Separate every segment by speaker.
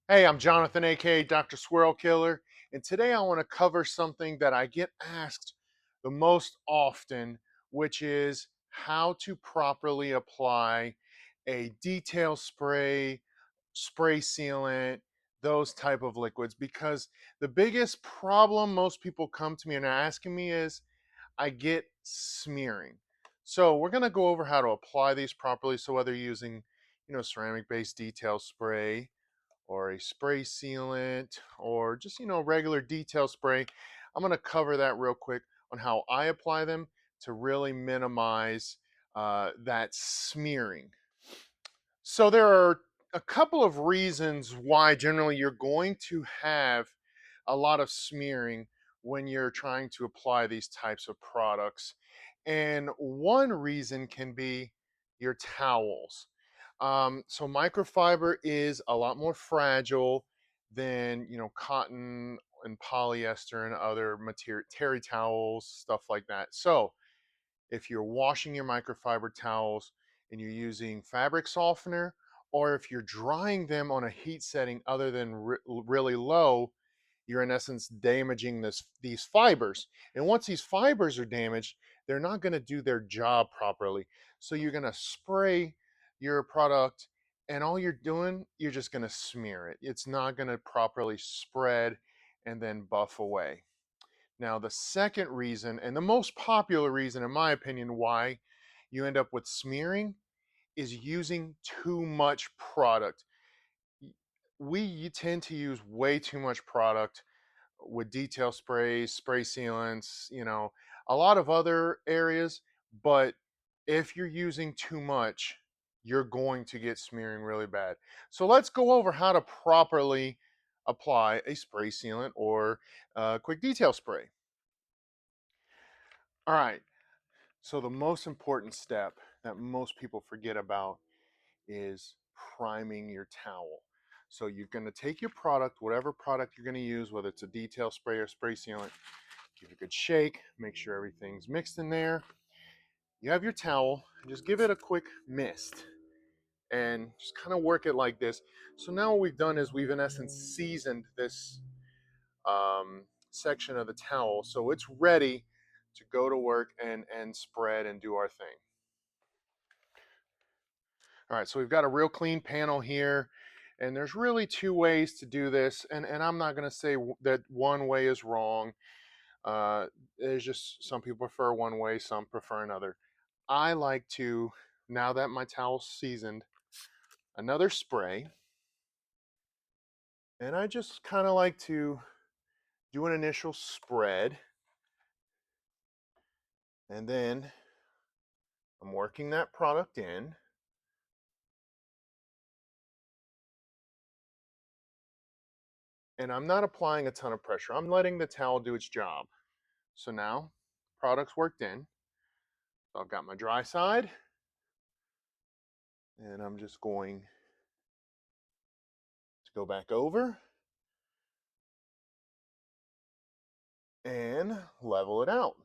Speaker 1: Hey, I'm Jonathan, aka Dr. Swirl Killer, and today I want to cover something that I get asked the most often, which is how to properly apply a detail spray, spray sealant, those type of liquids. Because the biggest problem most people come to me and are asking me is I get smearing. So we're going to go over how to apply these properly. So whether you're using, ceramic-based detail spray, or a spray sealant, or just regular detail spray, I'm going to cover that real quick on how I apply them to really minimize that smearing. So there are a couple of reasons why generally you're going to have a lot of smearing when you're trying to apply these types of products. And one reason can be your towels. So microfiber is a lot more fragile than cotton and polyester and other material, terry towels, stuff like that. So if you're washing your microfiber towels and you're using fabric softener, or if you're drying them on a heat setting other than really low, you're in essence damaging these fibers. And once these fibers are damaged, they're not going to do their job properly. So you're going to spray your product, and all you're doing, you're just going to smear it. It's not going to properly spread and then buff away. Now, the second reason, and the most popular reason, in my opinion, why you end up with smearing is using too much product. We tend to use way too much product with detail sprays, spray sealants, a lot of other areas. But if you're using too much, you're going to get smearing really bad. So let's go over how to properly apply a spray sealant or a quick detail spray. All right. So the most important step that most people forget about is priming your towel. So you're going to take your product, whatever product you're going to use, whether it's a detail spray or spray sealant, give it a good shake, make sure everything's mixed in there. You have your towel, just give it a quick mist and just kind of work it like this. So now what we've done is we've in essence seasoned this section of the towel, so it's ready to go to work and spread and do our thing. All right, so we've got a real clean panel here, and there's really two ways to do this, and I'm not going to say that one way is wrong. There's just some people prefer one way, some prefer another. I like to, now that my towel's seasoned, another spray, and I just kind of like to do an initial spread, and then I'm working that product in. And I'm not applying a ton of pressure. I'm letting the towel do its job. So now, product's worked in. So I've got my dry side, and I'm just going to go back over and level it out.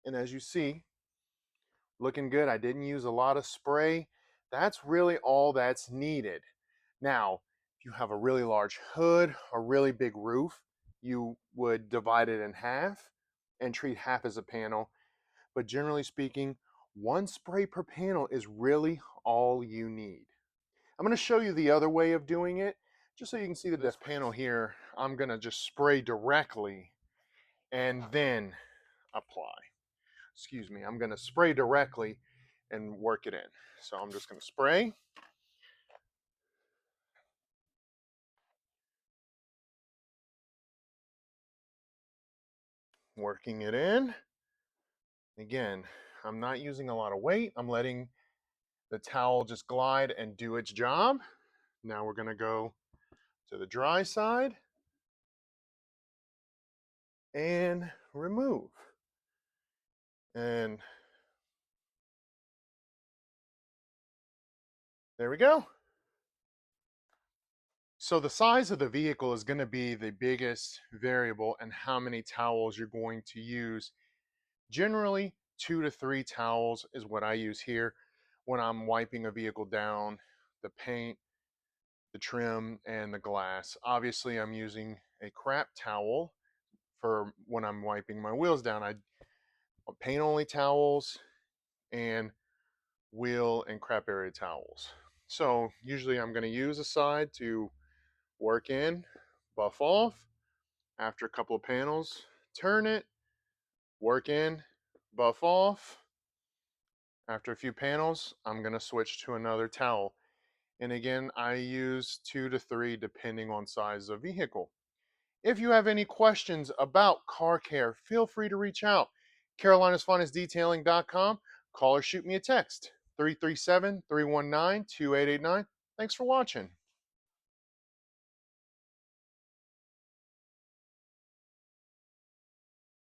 Speaker 1: And as you see, looking good. I didn't use a lot of spray. That's really all that's needed. Now, if you have a really large hood, a really big roof, you would divide it in half and treat half as a panel. But generally speaking, one spray per panel is really all you need. I'm going to show you the other way of doing it, just so you can see that this panel here, I'm going to just spray directly and then apply. Excuse me, I'm going to spray directly and work it in. So I'm just going to spray. Working it in. Again, I'm not using a lot of weight. I'm letting the towel just glide and do its job. Now we're going to go to the dry side and remove. And there we go. So the size of the vehicle is going to be the biggest variable in how many towels you're going to use. Generally, 2 to 3 towels is what I use here when I'm wiping a vehicle down, the paint, the trim, and the glass. Obviously, I'm using a crap towel for when I'm wiping my wheels down. I paint only towels and wheel and crap area towels. So usually I'm going to use a side to work in, buff off. After a couple of panels, turn it, work in, buff off. After a few panels, I'm going to switch to another towel. And again, I use 2 to 3 depending on size of vehicle. If you have any questions about car care, feel free to reach out. Carolina'sFinestDetailing.com. Call or shoot me a text, 337-319-2889. Thanks for watching.